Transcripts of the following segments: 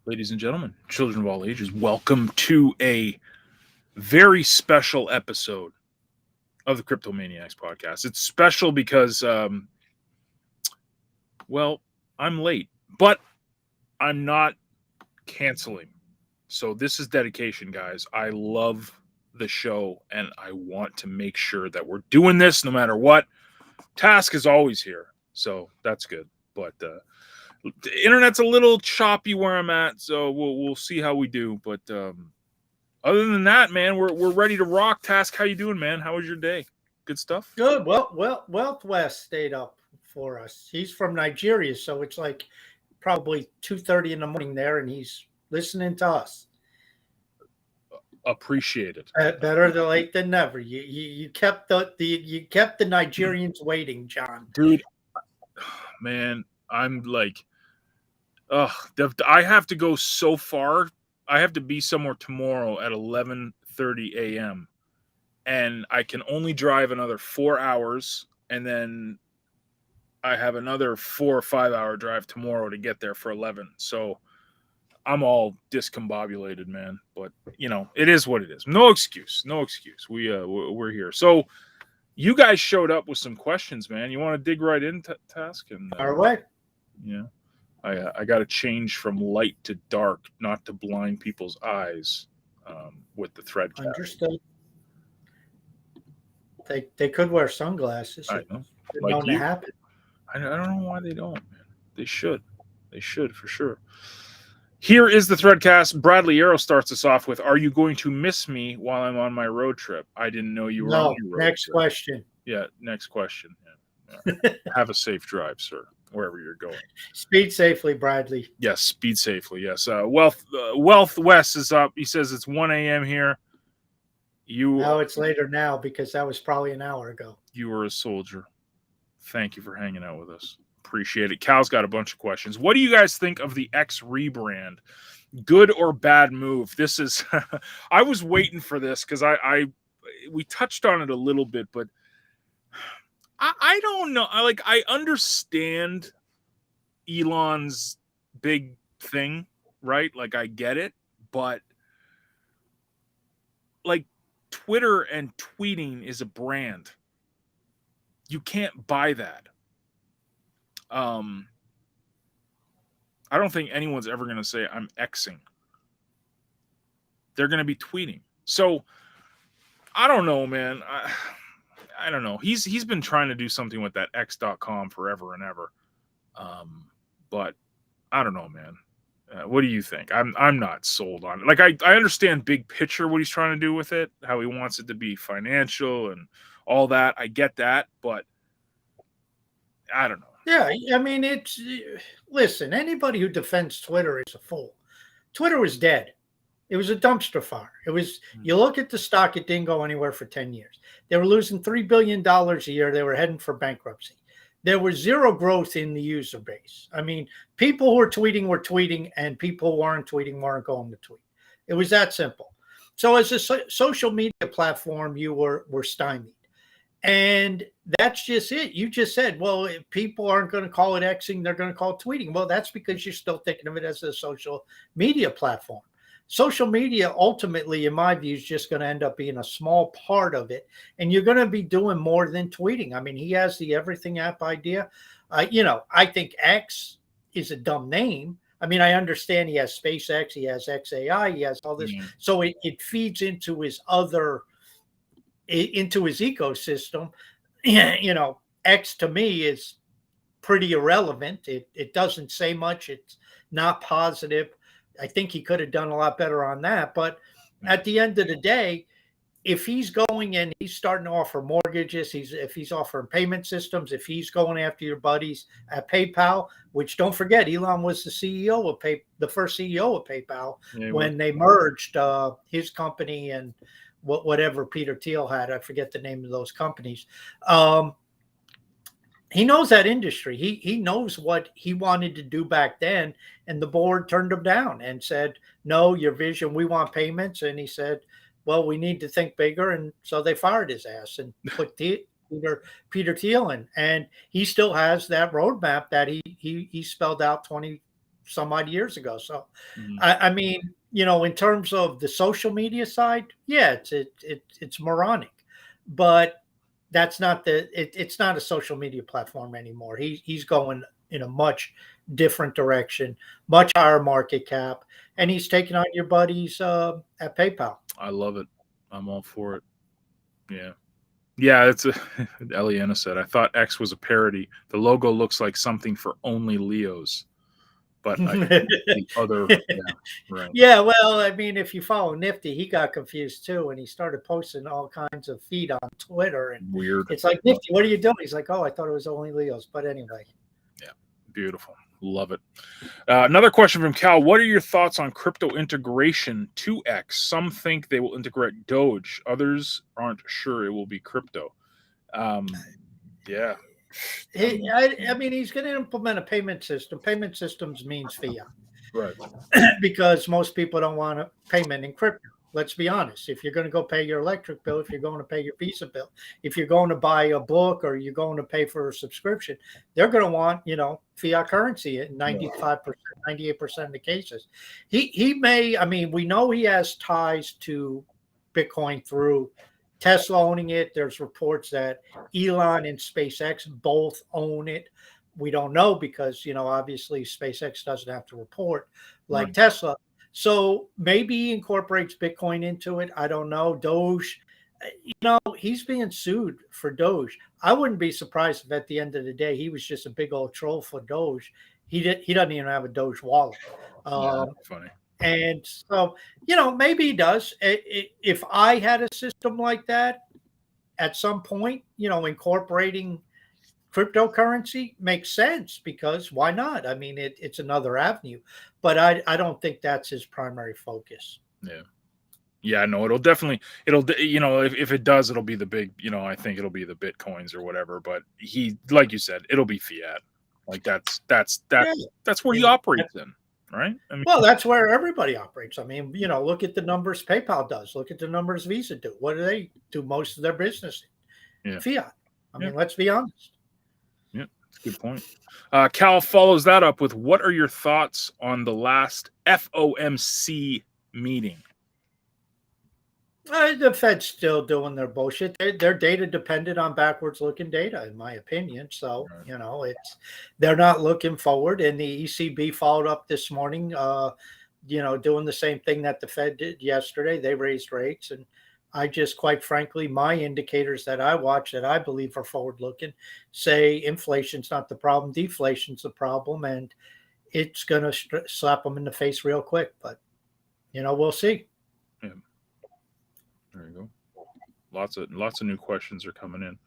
Ladies and gentlemen, children of all ages, welcome to a very special episode of the Maniacs Podcast. It's special because, well, I'm late, but I'm not canceling. So this is dedication, guys. I love the show, and I want to make sure that we're doing this no matter what. Task is always here, so that's good. But the internet's a little choppy where I'm at, so we'll see how we do. But other than that, man, we're ready to rock. Task, how you doing, man? How was your day? Good stuff. Good. Wealth West stayed up for us. He's from Nigeria, so it's like probably 2:30 in the morning there, and he's listening to us. Appreciate it. Better the late than never. You kept the Nigerians waiting, John. Dude, man, I'm like, I have to go so far. I have to be somewhere tomorrow at 11:30 a.m. and I can only drive another 4 hours, and then I have another 4 or 5 hour drive tomorrow to get there for 11. So I'm all discombobulated, man. But it is what it is. No excuse. We're here. So you guys showed up with some questions, man. You want to dig right in, Task? And our way. Yeah. I got to change from light to dark, not to blind people's eyes with the thread cap. Understood. They could wear sunglasses. I know. Like to happen. I don't know why they don't, man. They should for sure. Here is the Threadcast. Bradley Arrow starts us off with, are you going to miss me while I'm on my road trip? I didn't know you were on your road next trip. Question. Yeah, next question. Yeah. Have a safe drive, sir, wherever you're going. Speed safely, Bradley. Yes, speed safely, yes. Wealth West is up. He says it's 1 a.m. here. No, it's later now because that was probably an hour ago. You were a soldier. Thank you for hanging out with us. Appreciate it. Cal's got a bunch of questions. What do you guys think of the X rebrand? Good or bad move? This is I was waiting for this because we touched on it a little bit, but I don't know. I understand Elon's big thing, right? Like I get it, but like Twitter and tweeting is a brand. You can't buy that. I don't think anyone's ever going to say I'm Xing. They're going to be tweeting. So I don't know, man. I don't know. He's been trying to do something with that X.com forever and ever. But I don't know, man. What do you think? I'm not sold on it. Like I understand big picture what he's trying to do with it, how he wants it to be financial and all that. I get that, but I don't know. Yeah, I mean, listen, anybody who defends Twitter is a fool. Twitter was dead. It was a dumpster fire. It was, you look at the stock, it didn't go anywhere for 10 years. They were losing $3 billion a year. They were heading for bankruptcy. There was zero growth in the user base. I mean, people who were tweeting, and people who weren't tweeting weren't going to tweet. It was that simple. So as a social media platform, you were stymied. And that's just it. You just said, well, if people aren't going to call it Xing, they're going to call it tweeting. Well, that's because you're still thinking of it as a social media platform. Social media, ultimately, in my view, is just going to end up being a small part of it. And you're going to be doing more than tweeting. I mean, he has the everything app idea. I think X is a dumb name. I mean, I understand he has SpaceX, he has XAI, he has all this. Mm-hmm. So it feeds into his ecosystem. X to me is pretty irrelevant. It doesn't say much. It's not positive. I think he could have done a lot better on that. But at the end of the day, if he's going and he's starting to offer mortgages, if he's offering payment systems, if he's going after your buddies at PayPal, which don't forget, Elon was the CEO of the first CEO of PayPal when they merged his company and whatever Peter Thiel had. I forget the name of those companies. He knows that industry. He knows what he wanted to do back then, and the board turned him down and said, no, your vision, we want payments. And he said, well, we need to think bigger. And so they fired his ass and put Peter Thiel in. And he still has that roadmap that he spelled out 20 some odd years ago. So, Mhm. I mean, in terms of the social media side, yeah, it's moronic, but that's not it's not a social media platform anymore. He's going in a much different direction, much higher market cap, and he's taking on your buddies at PayPal. I love it. I'm all for it. Yeah. Yeah, it's a Eliana said, I thought X was a parody. The logo looks like something for only Leos, but I think the other, yeah, right. Yeah, well, I mean, if you follow Nifty, he got confused too, and he started posting all kinds of feed on Twitter, and Weird. it's like, Nifty, what are you doing? He's like, oh, I thought it was only Leos, but anyway. Yeah, beautiful. Love it. Another question from Cal. What are your thoughts on crypto integration 2X? Some think they will integrate Doge. Others aren't sure it will be crypto. Yeah. I mean, he's going to implement a payment system. Payment systems means fiat. Right. Because most people don't want a payment in crypto. Let's be honest. If you're going to go pay your electric bill, if you're going to pay your Visa bill, if you're going to buy a book or you're going to pay for a subscription, they're going to want, fiat currency in 95%, 98% of the cases. He may, I mean, we know he has ties to Bitcoin through Tesla owning it. There's reports that Elon and SpaceX both own it. We don't know because, obviously SpaceX doesn't have to report like Right. Tesla. So maybe he incorporates Bitcoin into it. I don't know. Doge, he's being sued for Doge. I wouldn't be surprised if at the end of the day he was just a big old troll for Doge. He doesn't even have a Doge wallet. Yeah, funny. And so, maybe he does. If I had a system like that at some point, incorporating cryptocurrency makes sense because why not? I mean, it's another avenue, but I don't think that's his primary focus. Yeah. Yeah, no, if it does, it'll be the big, I think it'll be the Bitcoins or whatever, but like you said, it'll be fiat. Like that's Yeah. where he operates in, right? I mean, Well, that's where everybody operates. I mean, look at the numbers PayPal does. Look at the numbers Visa do. What do they do most of their business in? yeah, Fiat. I yeah, mean, let's be honest. yeah, that's a good point. Cal follows that up with, what are your thoughts on the last FOMC meeting? The Fed's still doing their bullshit. They're data dependent on backwards looking data, in my opinion. So, Right. they're not looking forward. And the ECB followed up this morning, doing the same thing that the Fed did yesterday. They raised rates. And I just, quite frankly, my indicators that I watch that I believe are forward looking say inflation's not the problem, deflation's the problem. And it's going to slap them in the face real quick. But, we'll see. Yeah. There you go. Lots of new questions are coming in.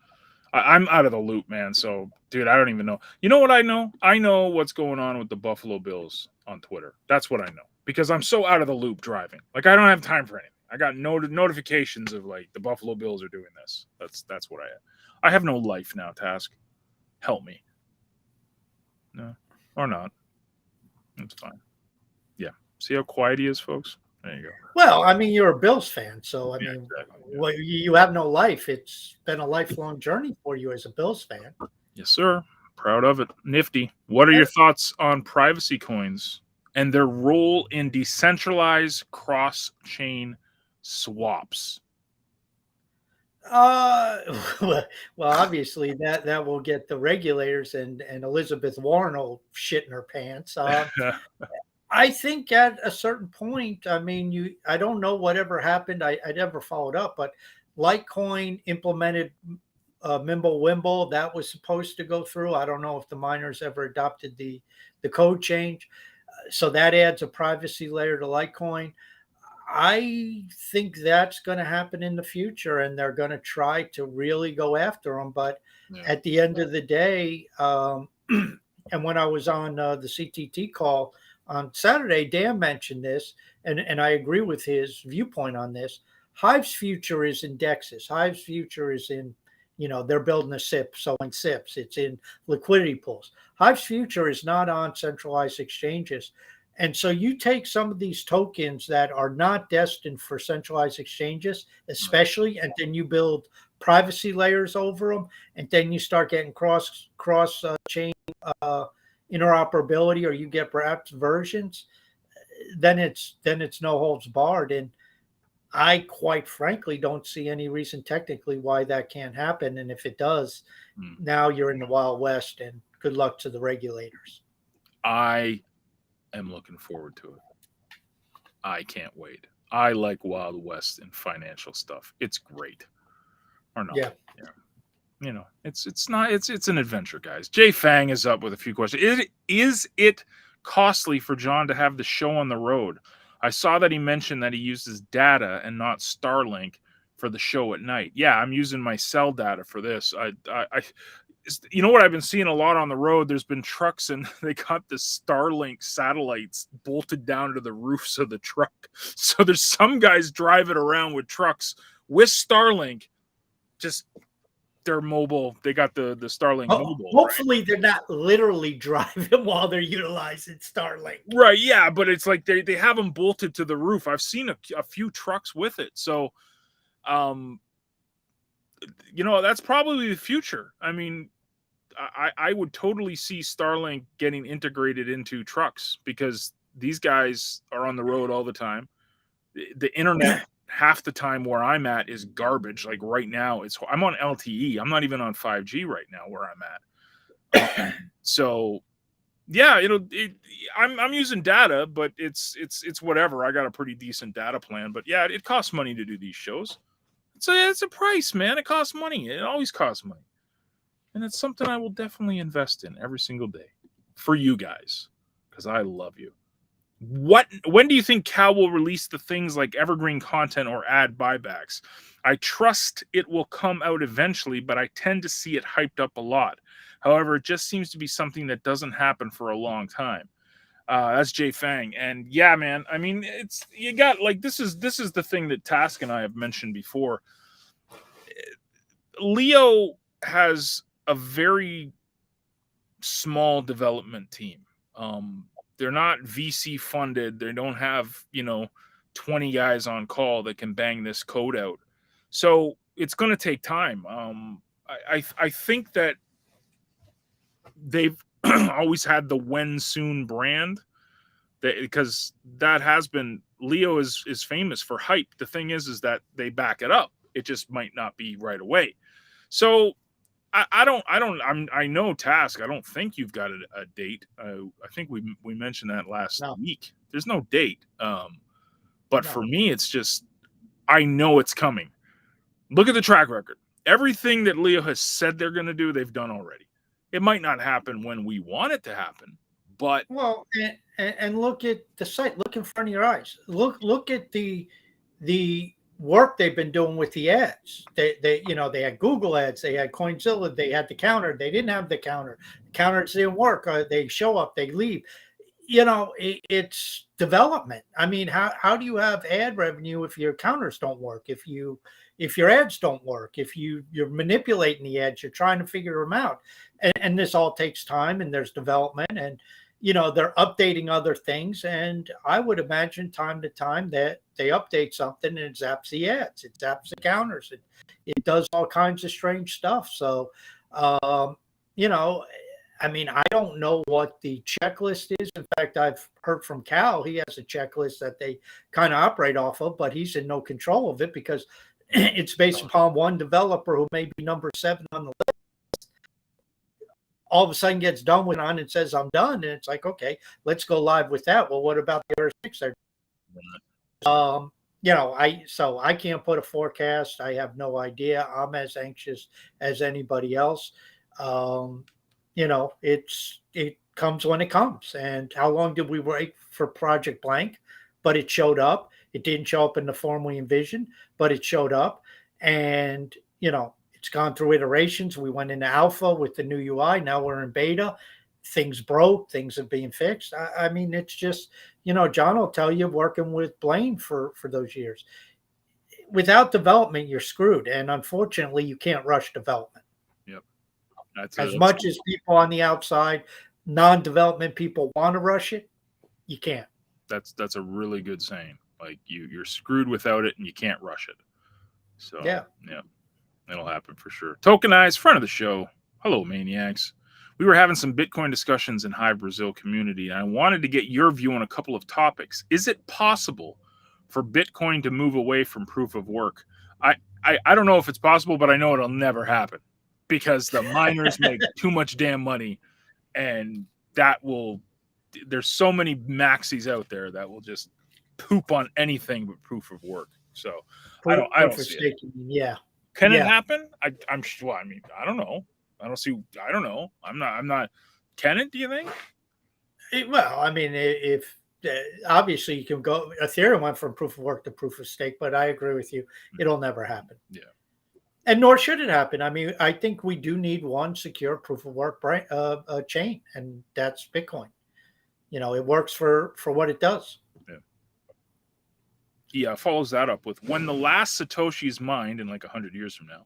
I'm out of the loop, man. So, dude, I don't even know. You know what I know? I know what's going on with the Buffalo Bills on Twitter. That's what I know because I'm so out of the loop driving. Like, I don't have time for anything. I got notifications of like the Buffalo Bills are doing this. That's what I have. I have no life now. Task, help me. No, or not. That's fine. Yeah. See how quiet he is, folks. There you go. Well, I mean, you're a Bills fan, so I Yeah, mean, exactly. Yeah. well, you have no life. It's been a lifelong journey for you as a Bills fan. Yes, sir. Proud of it. Nifty. What are your thoughts on privacy coins and their role in decentralized cross-chain swaps? Well, obviously that will get the regulators and Elizabeth Warren will shit in her pants. I think at a certain point, I mean, I don't know whatever happened. I never followed up, but Litecoin implemented Mimblewimble. That was supposed to go through. I don't know if the miners ever adopted the code change. So that adds a privacy layer to Litecoin. I think that's going to happen in the future, and they're going to try to really go after them. But at the end of the day, and when I was on the CTT call on Saturday, Dan mentioned this, and I agree with his viewpoint on this. Hive's future is in DEXs. Hive's future is in, they're building a SIP, so in SIPs, it's in liquidity pools. Hive's future is not on centralized exchanges. And so you take some of these tokens that are not destined for centralized exchanges, especially, and then you build privacy layers over them, and then you start getting cross chain interoperability, or you get perhaps versions, then it's no holds barred. And I quite frankly don't see any reason technically why that can't happen. And if it does, now you're in the Wild West, and good luck to the regulators. I am looking forward to it. I can't wait. I like Wild West and financial stuff. It's great. Or no? Yeah. It's an adventure, guys. Jay Fang is up with a few questions. Is it costly for John to have the show on the road? I saw that he mentioned that he uses data and not Starlink for the show at night. Yeah, I'm using my cell data for this. You know what I've been seeing a lot on the road? There's been trucks and they got the Starlink satellites bolted down to the roofs of the truck. So there's some guys driving around with trucks with Starlink. Just they're mobile. They got the Starlink mobile. Hopefully, right? They're not literally driving while they're utilizing Starlink. Right? Yeah, but it's like they have them bolted to the roof. I've seen a few trucks with it. So, that's probably the future. I mean, I would totally see Starlink getting integrated into trucks because these guys are on the road all the time. The internet half the time where I'm at is garbage. Like right now, I'm on LTE. I'm not even on 5G right now where I'm at. So, yeah, I'm using data, but it's whatever. I got a pretty decent data plan, but yeah, it costs money to do these shows. It's a price, man. It costs money. It always costs money. And it's something I will definitely invest in every single day for you guys because I love you. When do you think Cal will release the things like evergreen content or ad buybacks? I trust it will come out eventually, but I tend to see it hyped up a lot. However, it just seems to be something that doesn't happen for a long time. That's Jay Fang. And yeah, man, I mean, you got like, this is the thing that Task and I have mentioned before. Leo has a very small development team. They're not VC funded. They don't have, 20 guys on call that can bang this code out. So it's going to take time. I think that they've always had the when soon brand because that has been, Leo is famous for hype. The thing is that they back it up. It just might not be right away. So I know Task. I don't think you've got a date. I think we mentioned that last week. There's no date. But for me, it's just, I know it's coming. Look at the track record. Everything that Leo has said they're going to do, they've done already. It might not happen when we want it to happen, but and look at the site. Look in front of your eyes. Look at the work they've been doing with the ads. They had Google ads, they had Coinzilla, they had the counter, they didn't have the counter. Counters didn't work. They show up, they leave. It's development. I mean, how do you have ad revenue if your counters don't work? If your ads don't work, if you're manipulating the ads, you're trying to figure them out. And this all takes time, and there's development, and they're updating other things. And I would imagine time to time that they update something and it zaps the ads, it zaps the counters, it does all kinds of strange stuff. So, I mean, I don't know what the checklist is. In fact, I've heard from Cal, he has a checklist that they kind of operate off of, but he's in no control of it because it's based upon one developer who may be number 7 on the list. All of a sudden gets done with on and says, I'm done. And it's like, okay, let's go live with that. Well, what about the other 6? I can't put a forecast. I have no idea. I'm as anxious as anybody else. It comes when it comes. And how long did we wait for Project Blank? But it showed up. It didn't show up in the form we envisioned, but it showed up. And, it's gone through iterations. We went into alpha with the new UI. Now we're in beta. Things broke. Things are being fixed. I mean, it's just, John will tell you, working with Blaine for those years. Without development, you're screwed. And unfortunately, you can't rush development. Yep. As much as people on the outside, non-development people want to rush it, you can't. That's a really good saying. Like you're screwed without it and you can't rush it. So yeah. It'll happen for sure. Tokenized, friend of the show. Hello, Maniacs. we were having some Bitcoin discussions in High Brazil community, and I wanted to get your view on a couple of topics. Is it possible for Bitcoin to move away from proof of work? I don't know if it's possible, but I know it'll never happen because the miners make too much damn money, and there's so many maxis out there that will just poop on anything but proof of work. So I don't see it. Yeah. Can it happen? I'm sure. Well, I mean, I don't know. I don't know. I'm not. Can it? Do you think? Well, I mean, if obviously you can go. Ethereum went from proof of work to proof of stake, but I agree with you. It'll never happen. Yeah. And nor should it happen. I mean, I think we do need one secure proof of work chain, and that's Bitcoin. It works for what it does. Yeah, follows that up with, when the last Satoshi is mined in like 100 years from now,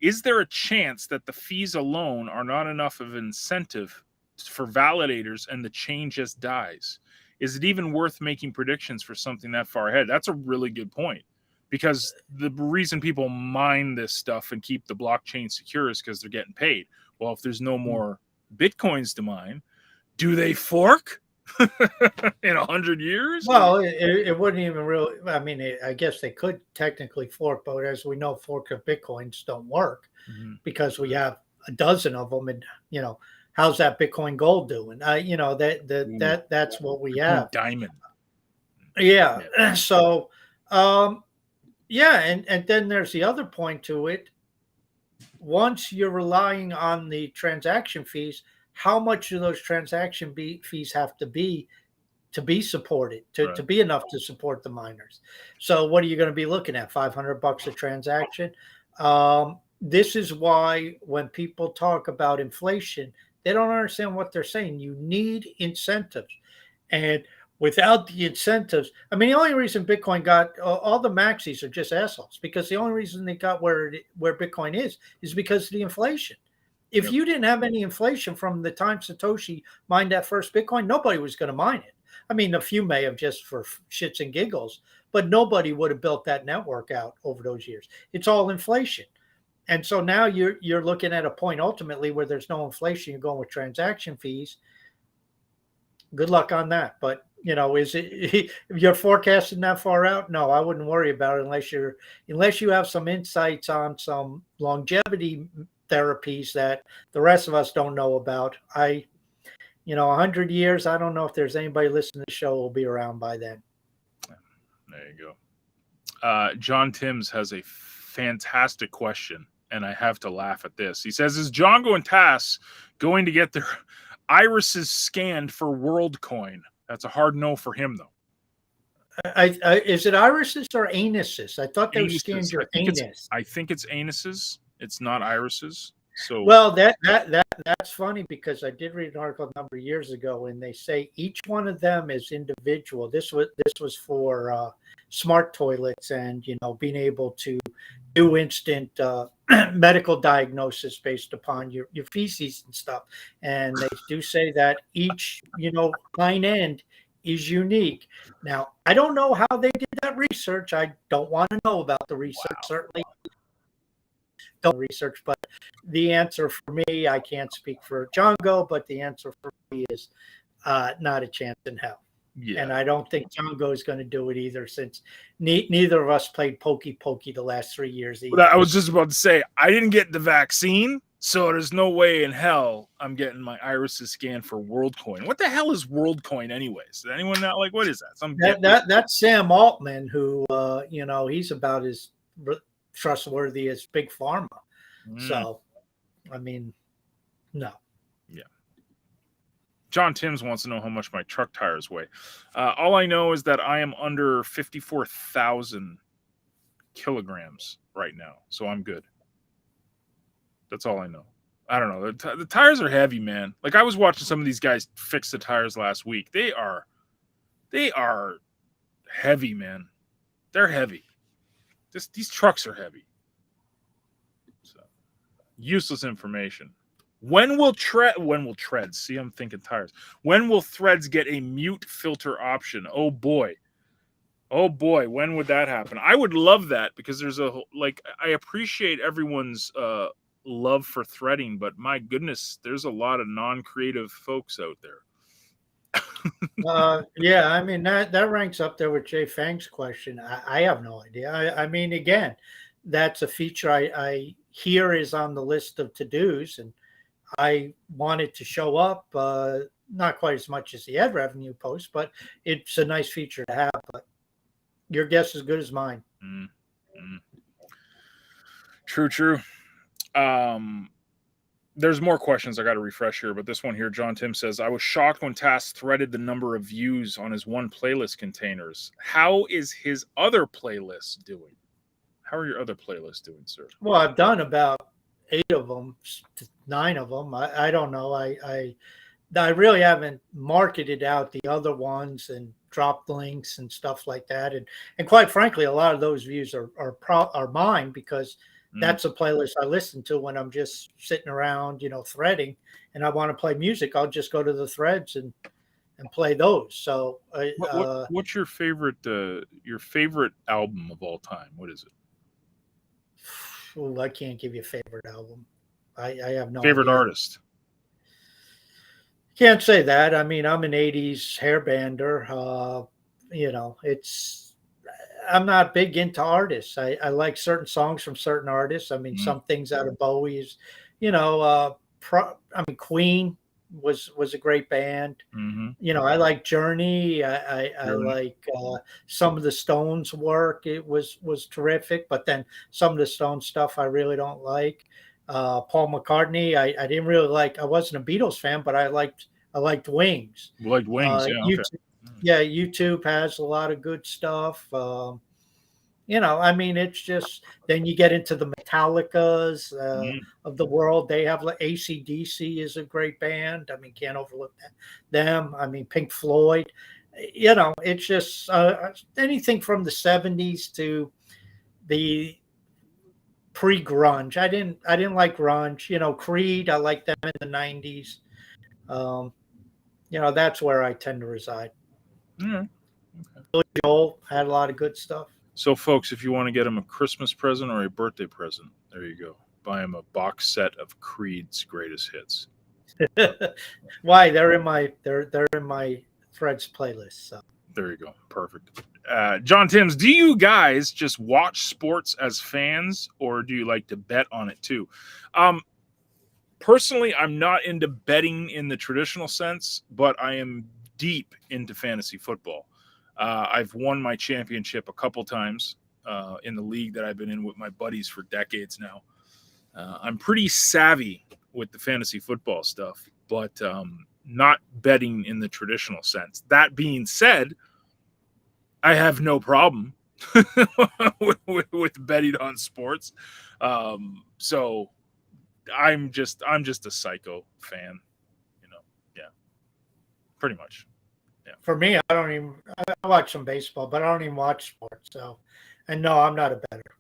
is there a chance that the fees alone are not enough of an incentive for validators and the chain just dies? Is it even worth making predictions for something that far ahead? That's a really good point, because the reason people mine this stuff and keep the blockchain secure is because they're getting paid. Well, if there's no more Bitcoins to mine, do they fork? In 100 years? Well, it wouldn't even really. I mean, I guess they could technically fork, but as we know, fork of Bitcoins don't work because we have a dozen of them, and how's that Bitcoin Gold doing? That's what we have. Diamond. Yeah. So, yeah, and then there's the other point to it. Once you're relying on the transaction fees, how much do those transaction fees have to be supported to be enough to support the miners? So what are you going to be looking at? $500 a transaction. This is why when people talk about inflation, they don't understand what they're saying. You need incentives, and without the incentives, I mean, the only reason Bitcoin got all the maxis are just assholes, because the only reason they got where Bitcoin is because of the inflation. If you didn't have any inflation from the time Satoshi mined that first Bitcoin, nobody was going to mine it. I mean, a few may have just for shits and giggles, but nobody would have built that network out over those years. It's all inflation. And so now you're looking at a point ultimately where there's no inflation. You're going with transaction fees. Good luck on that. But, is it, if you're forecasting that far out? No, I wouldn't worry about it unless you have some insights on some longevity therapies that the rest of us don't know about. 100 years, I don't know if there's anybody listening to the show who will be around by then. There you go. John Timms has a fantastic question, and I have to laugh at this. He says, is Django and Tass going to get their irises scanned for WorldCoin? That's a hard no for him, though. Is it irises or anuses? I thought they scanned your anus. I think it's anuses. It's not irises. So, well, that's funny, because I did read an article a number of years ago, and they say each one of them is individual. This was for smart toilets and being able to do instant medical diagnosis based upon your feces and stuff. And they do say that each hind end is unique. Now, I don't know how they did that research. I don't want to know about the research. Certainly don't research, but the answer for me, I can't speak for Django, but the answer for me is not a chance in hell. Yeah. And I don't think Django is going to do it either, since neither of us played Pokey the last 3 years either. Well, I was just about to say, I didn't get the vaccine, so there's no way in hell I'm getting my irises scanned for WorldCoin. What the hell is WorldCoin anyways? Is anyone not like, what is that? That's Sam Altman, who he's about as trustworthy as Big Pharma. So, I mean, no. Yeah. John Timms wants to know how much my truck tires weigh. All I know is that I am under 54,000 kilograms right now, so I'm good. That's all I know. I don't know. The tires are heavy, man. Like, I was watching some of these guys fix the tires last week. They are heavy, man. They're heavy. These trucks are heavy. So, useless information. When will Threads? See, I'm thinking tires. When will Threads get a mute filter option? Oh boy. When would that happen? I would love that, because there's I appreciate everyone's love for threading, but my goodness, there's a lot of non-creative folks out there. Yeah, I mean that ranks up there with Jay Fang's question. I have no idea. I mean, again, that's a feature I hear is on the list of to dos, and I want it to show up. Not quite as much as the ad revenue post, but it's a nice feature to have. But your guess is as good as mine. Mm, mm. True. There's more questions I got to refresh here, but this one here, John Tim says, I was shocked when Tass threaded the number of views on his one playlist containers. How is his other playlist doing? How are your other playlists doing, sir? Well, I've done about 8 of them, 9 of them. I don't know. I really haven't marketed out the other ones and dropped links and stuff like that. And quite frankly, a lot of those views are mine, because that's a playlist I listen to when I'm just sitting around, threading, and I want to play music. I'll just go to the threads and play those. So, what's your favorite album of all time? What is it? I can't give you a favorite album. I have no favorite idea. Artist. Can't say that. I mean, I'm an '80s hairbander. I'm not big into artists. I like certain songs from certain artists. I mean, some things out of Bowie's, Queen was a great band. Mm-hmm. I like Journey. I like some of the Stones work. It was terrific, but then some of the Stones stuff I really don't like. Paul McCartney, I didn't really like. I wasn't a Beatles fan, but I liked Wings. You liked Wings, yeah. YouTube, okay. Yeah, YouTube has a lot of good stuff. I mean, it's just, then you get into the Metallicas of the world. They have, like, AC/DC is a great band. I mean, can't overlook them. I mean, Pink Floyd. It's just anything from the 70s to the pre-grunge. I didn't like grunge. Creed, I like them in the 90s. That's where I tend to reside. Okay. Billy Joel had a lot of good stuff. So, folks, if you want to get him a Christmas present or a birthday present, there you go. Buy him a box set of Creed's greatest hits. Why? They're in my Threads playlist. So there you go. Perfect. John Timms, do you guys just watch sports as fans, or do you like to bet on it too? Personally, I'm not into betting in the traditional sense, but I am deep into fantasy football. I've won my championship a couple times in the league that I've been in with my buddies for decades now. I'm pretty savvy with the fantasy football stuff, but not betting in the traditional sense. That being said, I have no problem with betting on sports. So I'm just a psycho fan, yeah, pretty much. Yeah. For me, I watch some baseball, but I don't even watch sports. So, and no, I'm not a bettor.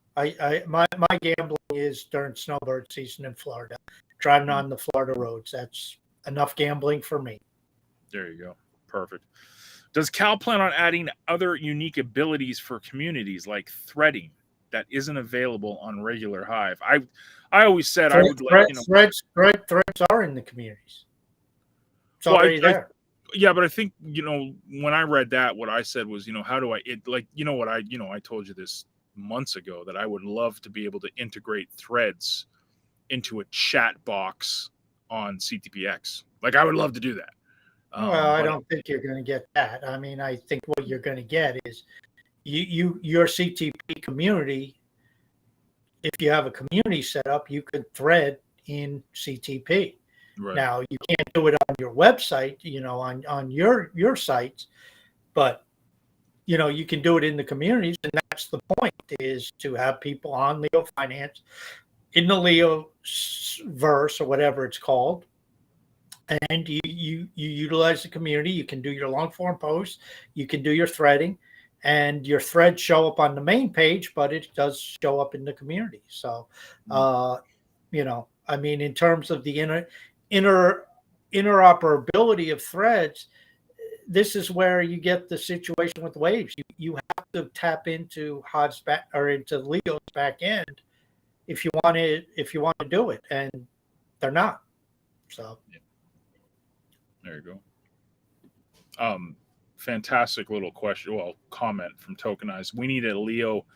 My gambling is during snowbird season in Florida, driving on the Florida roads. That's enough gambling for me. There you go. Perfect. Does Cal plan on adding other unique abilities for communities like threading that isn't available on regular Hive? I always said I would like, threads are in the communities. It's already there. Yeah, but I think, when I read that, what I said was, how do I I told you this months ago, that I would love to be able to integrate threads into a chat box on CTPX. Like, I would love to do that. Well, I don't think you're going to get that. I mean, I think what you're going to get is your CTP community. If you have a community set up, you could thread in CTP. Right. Now, you can't do it on your website, on your sites, but you can do it in the communities, and that's the point, is to have people on Leo Finance, in the Leo verse or whatever it's called, and you utilize the community. You can do your long form posts, you can do your threading, and your threads show up on the main page, but it does show up in the community. So, I mean, in terms of the interoperability of threads, this is where you get the situation with waves. You have to tap into into Leo's back end if you want to do it, and they're not. So there you go. Fantastic little question. Well, comment from Tokenized. We need a Leo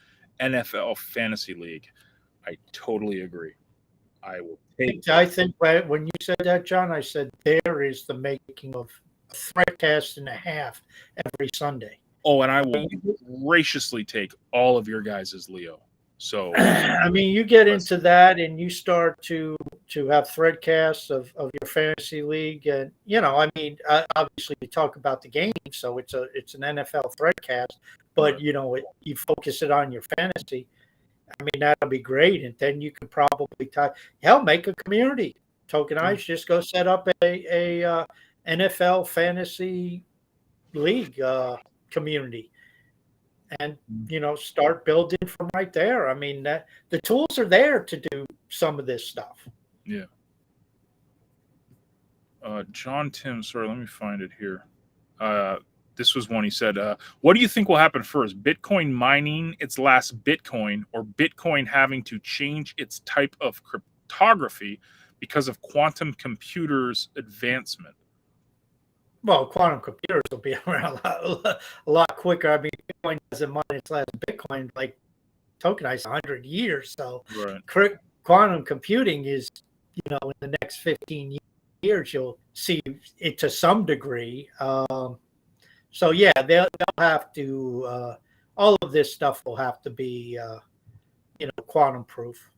NFL fantasy league. I totally agree. I will take. I think when you said that, John, I said there is the making of a threadcast and a half every Sunday. Oh, and I will graciously take all of your guys' Leo. So I mean, you get into that and you start to have threadcasts of your fantasy league, and I mean, obviously we talk about the game, so it's an NFL threadcast, but you focus it on your fantasy. I mean, that'll be great, and then you could probably make a community. Tokenized, just go set up a NFL fantasy league community, and start building from right there. I mean, the tools are there to do some of this stuff. Yeah. John Tim, sorry, let me find it here. This was one he said, what do you think will happen first? Bitcoin mining its last Bitcoin, or Bitcoin having to change its type of cryptography because of quantum computers' advancement? Well, quantum computers will be around a lot quicker. I mean, Bitcoin doesn't mine its last Bitcoin like Tokenized 100 years. So quantum computing is, in the next 15 years, you'll see it to some degree. So yeah, they'll have to. All of this stuff will have to be, quantum proof.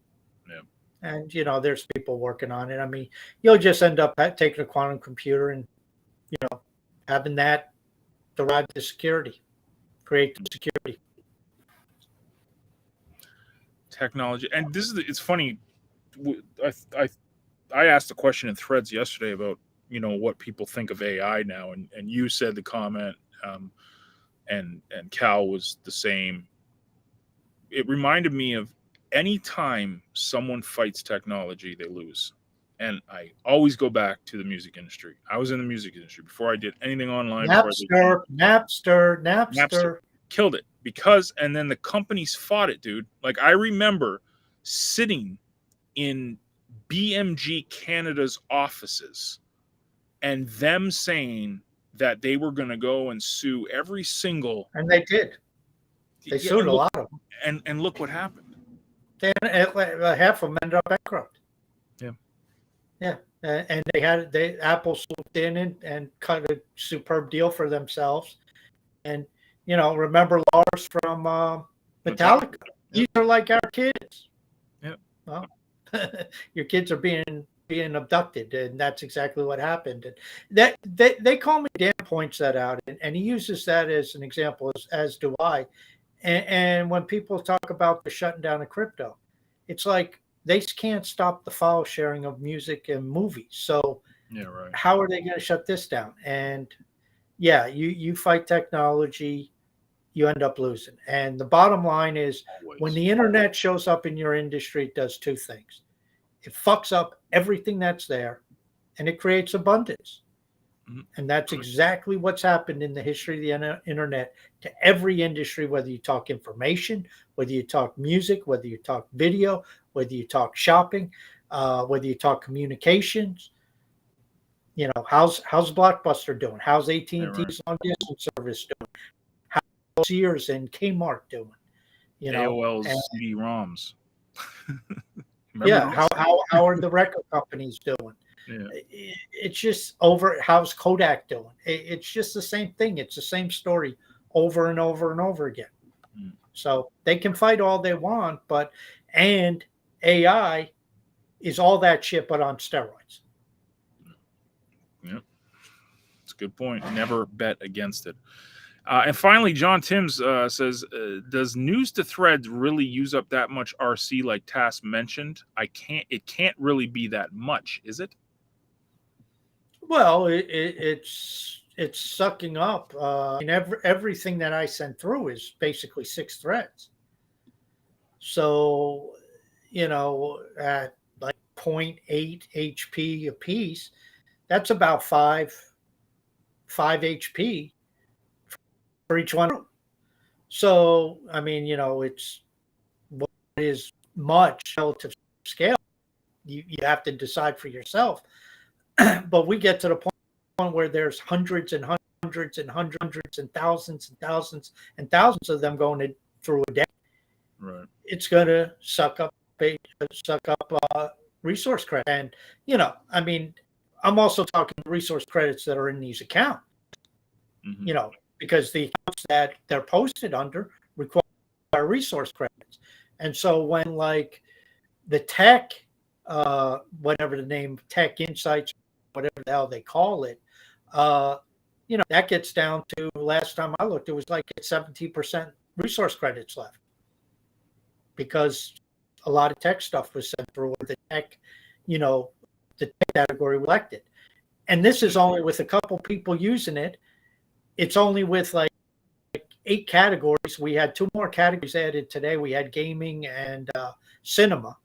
Yeah. And there's people working on it. I mean, you'll just end up taking a quantum computer and, having that derive the security, create the security. Technology, and it's funny. I asked a question in Threads yesterday about what people think of AI now, and you said the comment, and Cal was the same. It reminded me of any time someone fights technology, they lose. And I always go back to the music industry. I was in the music industry before I did anything online. Napster killed it and then the companies fought it, dude. Like, I remember sitting in BMG Canada's offices and them saying that they were going to go and sue every single. And they did. They sued a lot of them. And look what happened. Half of them ended up bankrupt. Yeah, and Apple swooped in and cut a superb deal for themselves. And remember Lars from Metallica? These are like our kids. Yeah. Well, your kids are being abducted, and that's exactly what happened. And that they call me. Dan points that out, and he uses that as an example, as do I. And when people talk about the shutting down of crypto, it's like, they can't stop the file sharing of music and movies. So yeah, right. How are they going to shut this down? And yeah, you fight technology, you end up losing. And the bottom line is, when the internet shows up in your industry, it does two things. It fucks up everything that's there, and it creates abundance. Mm-hmm. And that's exactly what's happened in the history of the internet to every industry, whether you talk information, whether you talk music, whether you talk video, whether you talk shopping, whether you talk communications. How's Blockbuster doing? How's AT&T's long distance service doing? How's Sears and Kmart doing? AOL's CD-ROMs. Yeah, how are the record companies doing? Yeah. It's just how's Kodak doing? It's just the same thing. It's the same story over and over and over again. Mm. So they can fight all they want, and AI is all that shit, but on steroids. Yeah, it's a good point. Never bet against it. And finally, John Timms says, does News to Threads really use up that much RC like Tass mentioned? It can't really be that much, is it? Well, it's sucking up. Everything that I sent through is basically 6 threads. So, at like 0.8 HP a piece, that's about 5 HP for each one. So, I mean, it's what is much relative scale. You have to decide for yourself. But we get to the point where there's hundreds and hundreds and hundreds and thousands and thousands of them going through a day. Right. It's going to suck up resource credit. And, I mean, I'm also talking resource credits that are in these accounts, because the accounts that they're posted under require resource credits. And so when like the tech, whatever the name, Tech Insights, whatever the hell they call it, that gets down to, last time I looked, it was like 17% resource credits left, because a lot of tech stuff was sent through the tech, the tech category elected. And this is only with a couple people using it. It's only with like 8 categories. We had 2 more categories added today. We had gaming and cinema.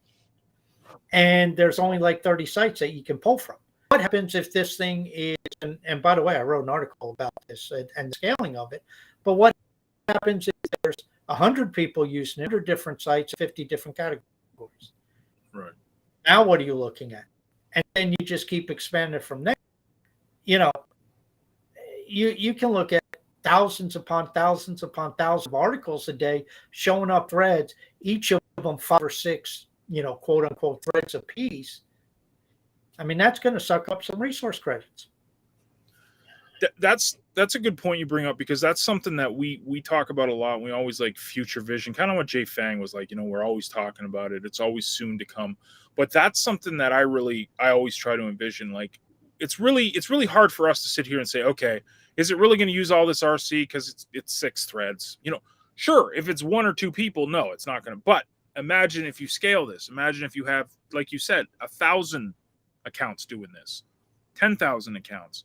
And there's only like 30 sites that you can pull from. What happens if this thing is, and by the way, I wrote an article about this and the scaling of it, but what happens if there's 100 people using it, 100 different sites, 50 different categories? Right. Now what are you looking at? And then you just keep expanding from there. You can look at thousands upon thousands upon thousands of articles a day showing up threads, each of them 5 or 6, quote unquote threads a piece. I mean, that's going to suck up some resource credits. That's a good point you bring up, because that's something that we talk about a lot. We always like future vision, kind of what Jay Fang was like, we're always talking about it. It's always soon to come. But that's something that I always try to envision. Like, it's really hard for us to sit here and say, okay, is it really going to use all this RC because it's 6 threads? Sure, if it's 1 or 2 people, no, it's not going to. But imagine if you scale this. Imagine if you have, like you said, 1,000 accounts doing this, 10,000 accounts,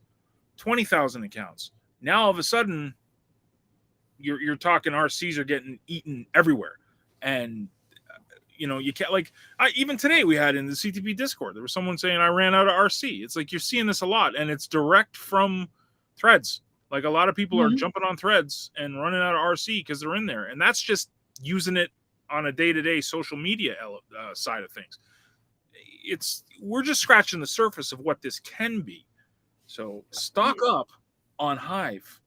20,000 accounts. Now all of a sudden, you're talking RCs are getting eaten everywhere, and you can't, like, even today we had in the CTP Discord, there was someone saying I ran out of RC. It's like you're seeing this a lot, and it's direct from threads. Like, a lot of people are jumping on threads and running out of RC because they're in there, and that's just using it on a day-to-day social media side of things. We're just scratching the surface of what this can be. So stock up on Hive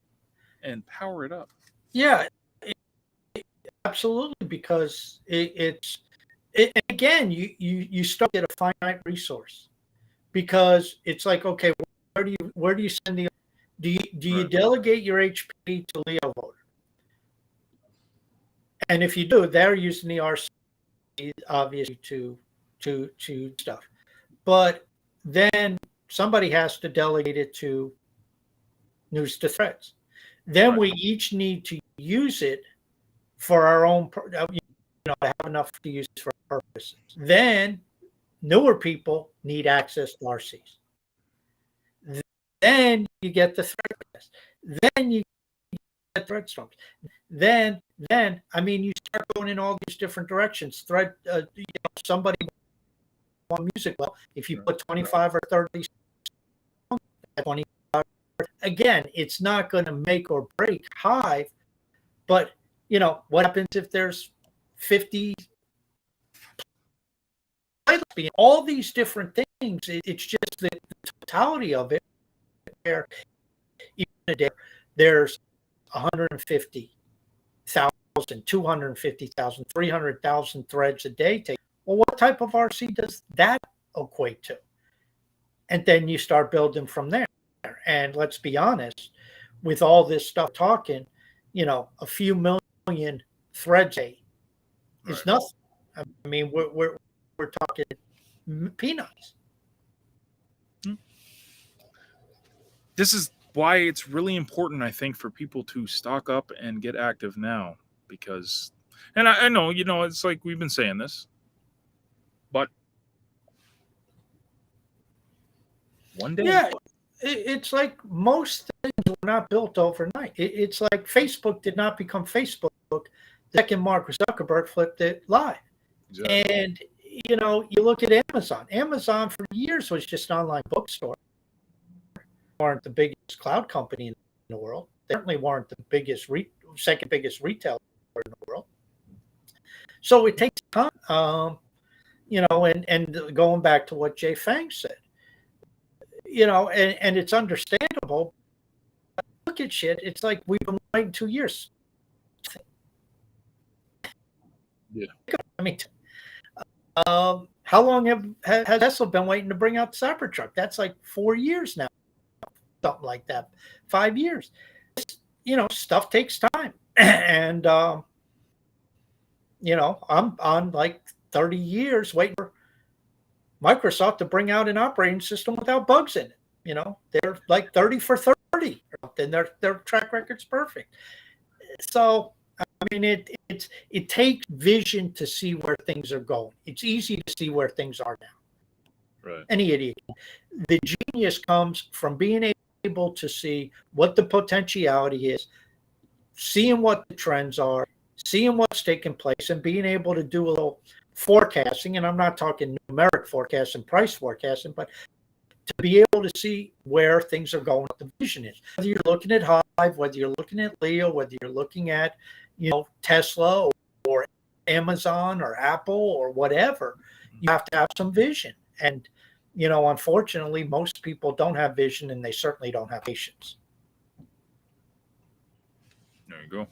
and power it up. Yeah, absolutely, because it's again, you start at a finite resource, because it's like, okay, where do you send the, do you Right. delegate your HP to Leo Voter? And if you do, they're using the RC obviously to stuff, but then somebody has to delegate it to News to Threads. Then Right. we each need to use it for our own, to have enough to use for our purposes. Then newer people need access to RCs. Then you get the thread list. Then you get thread storms. Then I mean, you start going in all these different directions. Thread, somebody want music. Well, if you put 25 or 30, 25, again, it's not going to make or break Hive. But what happens if there's 50? All these different things. It's just the totality of it. Where even a day there's 150,000, 250,000, 300,000 threads a day. Well, what type of RC does that equate to? And then you start building from there. And let's be honest, with all this stuff talking, a few million threads a day is nothing. I mean, we're talking peanuts. This is why it's really important, I think, for people to stock up and get active now, because, and I know, it's like we've been saying this, but one day, it's like most things were not built overnight. It's like Facebook did not become Facebook the second Mark Zuckerberg flipped it live. Exactly. And you look at Amazon. Amazon for years was just an online bookstore. Weren't the biggest cloud company in the world. They certainly weren't the biggest, second biggest retailer in the world. So it takes time. And going back to what Jay Fang said, and it's understandable. Look at shit. It's like we've been waiting 2 years. Yeah. I mean, how long has Tesla been waiting to bring out the Cybertruck? That's like 4 years now, something like that, 5 years. Stuff takes time, and I'm on like 30 years waiting for Microsoft to bring out an operating system without bugs in it. They're like 30 for 30, and their track record's perfect. So I mean, it takes vision to see where things are going. It's easy to see where things are now. Right. Any idiot. The genius comes from being able to see what the potentiality is, seeing what the trends are, seeing what's taking place, and being able to do a little forecasting. And I'm not talking numeric forecasting, price forecasting, but to be able to see where things are going, what the vision is. Whether you're looking at Hive, whether you're looking at Leo, whether you're looking at, Tesla or Amazon or Apple or whatever, you have to have some vision. And, unfortunately, most people don't have vision, and they certainly don't have patience. There you go.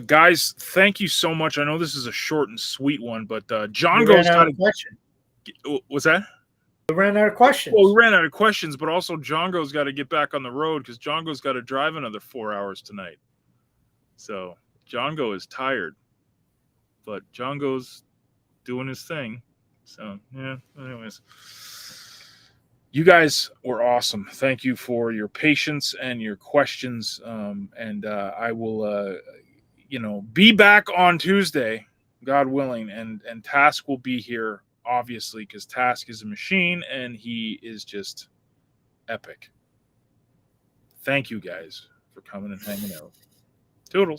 Guys, thank you so much. I know this is a short and sweet one, but John goes got a question. What's that? We ran out of questions. Well, we ran out of questions, but also Django's got to get back on the road because Django's got to drive another 4 hours tonight. So Django is tired, but Django's doing his thing. So, yeah, anyways. You guys were awesome. Thank you for your patience and your questions. And I will, be back on Tuesday, God willing, and Task will be here, obviously, because Task is a machine and he is just epic. Thank you guys for coming and hanging out. Toodles.